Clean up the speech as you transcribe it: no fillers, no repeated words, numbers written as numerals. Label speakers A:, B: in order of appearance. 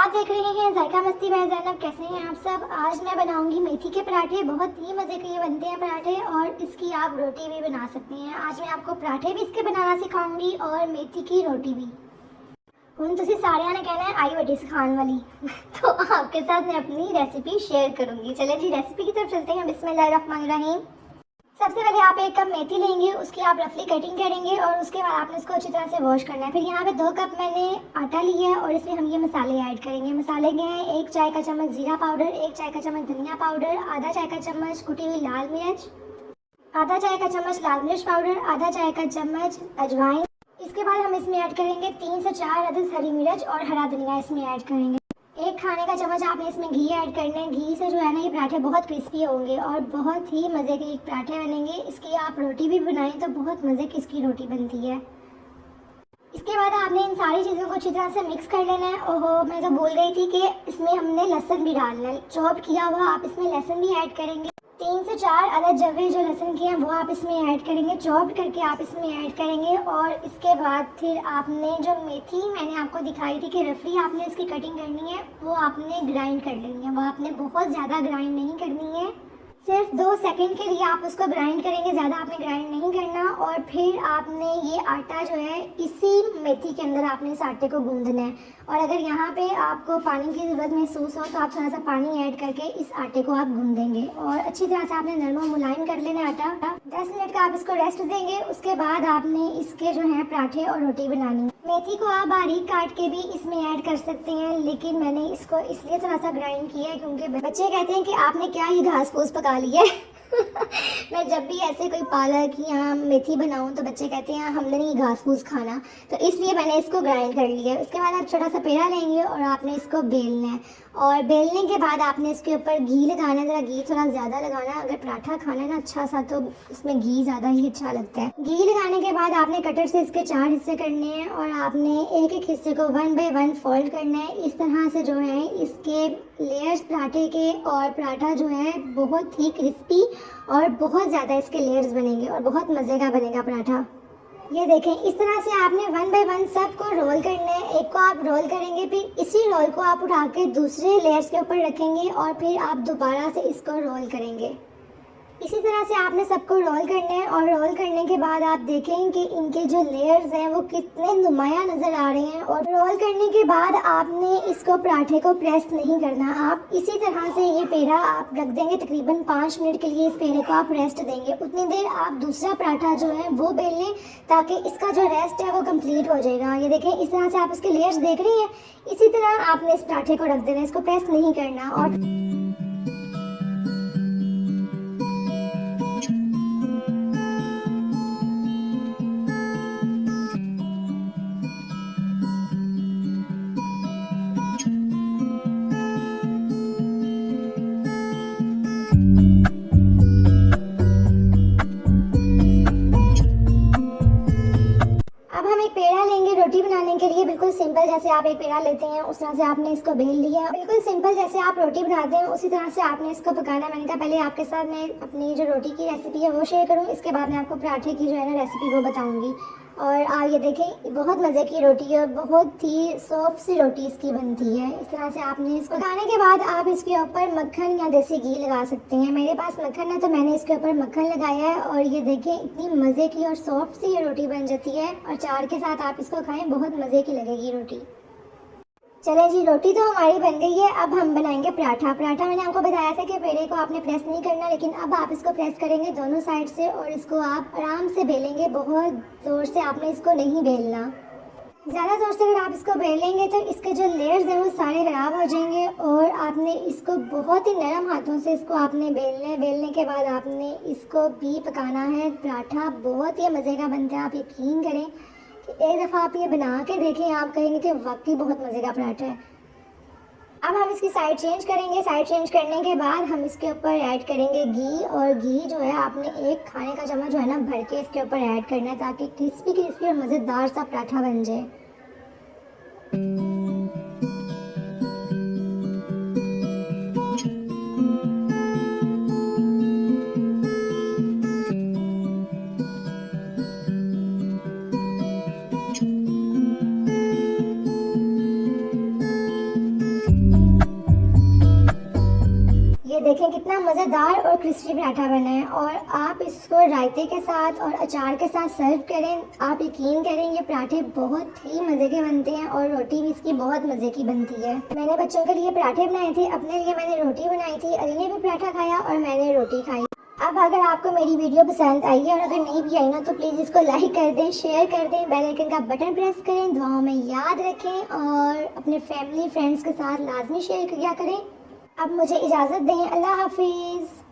A: आप देख रहे हैं जायका मस्ती बाय ज़ैनब। कैसे हैं आप सब। आज मैं बनाऊंगी मेथी के पराठे। बहुत ही मज़े के ये बनते हैं पराठे और इसकी आप रोटी भी बना सकते हैं। आज मैं आपको पराठे भी इसके बनाना सिखाऊंगी और मेथी की रोटी भी। उन तुसी सारे ने कहना है आई वड्डी सिखाने वाली तो आपके साथ मैं अपनी रेसिपी शेयर करूंगी। चले जी रेसिपी की तरफ चलते हैं। बिस्मिल्लाहिर्रहमानिर्रहीम। सबसे पहले आप एक कप मेथी लेंगे, उसकी आप रफली कटिंग करेंगे और उसके बाद आपने इसको अच्छी तरह से वॉश करना है। फिर यहाँ पे 2 कप मैंने आटा लिया है और इसमें हम ये मसाले ऐड करेंगे। मसाले के हैं 1 चाय का चम्मच जीरा पाउडर, 1 चाय का चम्मच धनिया पाउडर, आधा चाय का चम्मच कुटी हुई लाल मिर्च, आधा चाय का चम्मच लाल मिर्च पाउडर, आधा चाय का चम्मच अजवाइन। इसके बाद हम इसमें ऐड करेंगे 3 से 4 अदद हरी मिर्च और हरा धनिया इसमें ऐड करेंगे। 1 खाने का चम्मच आपने इसमें घी ऐड करना है। घी से जो है ना ये पराठे बहुत क्रिस्पी होंगे और बहुत ही मज़े के पराठे बनेंगे। इसकी आप रोटी भी बनाएं तो बहुत मज़े की इसकी रोटी बनती है। इसके बाद आपने इन सारी चीज़ों को अच्छी तरह से मिक्स कर लेना है। ओहो मैं तो भूल गई थी कि इसमें हमने लहसुन भी डालना है। चॉप किया हुआ आप इसमें लहसुन भी ऐड करेंगे। 3 से 4 अदद जवे जो लहसुन के हैं वो आप इसमें ऐड करेंगे। चॉप करके आप इसमें ऐड करेंगे और इसके बाद फिर आपने जो मेथी मैंने आपको दिखाई थी कि रफली आपने इसकी कटिंग करनी है वो आपने ग्राइंड कर लेनी है। वो आपने बहुत ज़्यादा ग्राइंड नहीं करनी है, सिर्फ 2 सेकंड के लिए आप उसको ग्राइंड करेंगे, ज़्यादा आपने ग्राइंड नहीं करना। और फिर आपने ये आटा जो है इसी मेथी के अंदर आपने इस आटे को गूंदना है। और अगर यहाँ पे आपको पानी की ज़रूरत महसूस हो तो आप थोड़ा सा पानी ऐड करके इस आटे को आप गूंदेंगे और अच्छी तरह से आपने नरम और मुलायम कर लेना आटा। 10 मिनट का आप इसको रेस्ट देंगे। उसके बाद आपने इसके जो है पराठे और रोटी बनानी है। मेथी को आप बारीक काट के भी इसमें ऐड कर सकते हैं, लेकिन मैंने इसको इसलिए थोड़ा सा ग्राइंड किया है क्योंकि बच्चे कहते हैं कि आपने क्या ये घास फूस पका लिया है मैं जब भी ऐसे कोई पालक या मेथी बनाऊं तो बच्चे कहते हैं हमने नहीं घास फूस खाना, तो इसलिए मैंने इसको ग्राइंड कर लिया है। उसके बाद आप छोटा सा पेड़ा लेंगे और आपने इसको बेलना है और बेलने के बाद आपने इसके ऊपर घी लगाना है। ज़रा घी थोड़ा ज़्यादा लगाना है। अगर पराठा खाना है ना अच्छा सा तो इसमें घी ज़्यादा ही अच्छा लगता है। घी लगाने के बाद आपने कटर से इसके 4 हिस्से करने हैं और आपने एक एक हिस्से को 1 बाय 1 फोल्ड करना है। इस तरह से जो है इसके लेयर्स पराठे के और पराठा जो है बहुत ही क्रिस्पी और बहुत ज़्यादा इसके लेयर्स बनेंगे और बहुत मज़े का बनेगा पराठा। ये देखें इस तरह से आपने 1 बाय 1 सबको रोल करना है। एक को आप रोल करेंगे, फिर इसी रोल को आप उठा के दूसरे लेयर्स के ऊपर रखेंगे और फिर आप दोबारा से इसको रोल करेंगे। इसी तरह से आपने सबको रोल करना है और रोल करने के बाद आप देखें कि इनके जो लेयर्स हैं वो कितने नुमाया नज़र आ रहे हैं। और रोल करने के बाद आपने इसको पराठे को प्रेस नहीं करना। आप इसी तरह से ये पेड़ा आप रख देंगे। तकरीबन 5 मिनट के लिए इस पेड़े को आप रेस्ट देंगे। उतनी देर आप दूसरा पराठा जो है वो बेल लें ताकि इसका जो रेस्ट है वो कंप्लीट हो जाएगा। ये देखें इस तरह से आप इसके लेयर्स देख रही हैं। इसी तरह आपने इस पराठे को रख देना, इसको प्रेस नहीं करना। और पेड़ा लेंगे रोटी बनाने के लिए। बिल्कुल सिंपल जैसे आप एक पेड़ा लेते हैं उस तरह से आपने इसको बेल लिया। बिल्कुल सिंपल जैसे आप रोटी बनाते हैं उसी तरह से आपने इसको पकाना। मैंने कहा पहले आपके साथ मैं अपनी जो रोटी की रेसिपी है वो शेयर करूँ, इसके बाद मैं आपको पराठे की जो है ना रेसिपी वो बताऊँगी। और आप ये देखें बहुत मज़े की रोटी है और बहुत ही सॉफ्ट सी रोटी इसकी बनती है। इस तरह से आपने इसको पकाने के बाद आप इसके ऊपर मक्खन या देसी घी लगा सकते हैं। मेरे पास मक्खन है तो मैंने इसके ऊपर मक्खन लगाया है। और ये देखें इतनी मज़े की और सॉफ्ट सी ये रोटी बन जाती है और चार के साथ आप इसको खाएं, बहुत मज़े की लगेगी रोटी। चलें जी रोटी तो हमारी बन गई है। अब हम बनाएंगे पराठा। पराठा मैंने आपको बताया था कि पेड़े को आपने प्रेस नहीं करना, लेकिन अब आप इसको प्रेस करेंगे दोनों साइड से और इसको आप आराम से बेलेंगे। बहुत ज़ोर से आपने इसको नहीं बेलना। ज़्यादा ज़ोर से अगर आप इसको बेलेंगे तो इसके जो लेयर्स हैं वो सारे ख़राब हो जाएंगे। और आपने इसको बहुत ही नरम हाथों से इसको आपने बेलना है। बेलने के बाद आपने इसको भी पकाना है। पराठा बहुत ही मज़े का बनता है, आप यकीन करें। एक दफ़ा आप ये बना के देखें, आप कहेंगे कि वाकई बहुत मज़े का पराठा है। अब हम इसकी साइड चेंज करेंगे। साइड चेंज करने के बाद हम इसके ऊपर ऐड करेंगे घी। और घी जो है आपने 1 खाने का चम्मच जो है ना भर के इसके ऊपर ऐड करना है ताकि क्रिस्पी क्रिस्पी और मज़ेदार सा पराठा बन जाए। देखें कितना मज़ेदार और क्रिस्पी पराठा बना है। और आप इसको रायते के साथ और अचार के साथ सर्व करें, आप यकीन करें ये पराठे बहुत ही मज़े के बनते हैं और रोटी भी इसकी बहुत मज़े की बनती है। मैंने बच्चों के लिए पराठे बनाए थे, अपने लिए मैंने रोटी बनाई थी। अली ने भी पराठा खाया और मैंने रोटी खाई। अब अगर आपको मेरी वीडियो पसंद आई है और अगर नहीं भी आई ना तो प्लीज़ इसको लाइक कर दें, शेयर कर दें, बेल आइकन का बटन प्रेस करें, दुआओं में याद रखें और अपने फैमिली फ्रेंड्स के साथ लाजमी शेयर किया करें। अब मुझे इजाज़त दें। अल्लाह हाफिज़।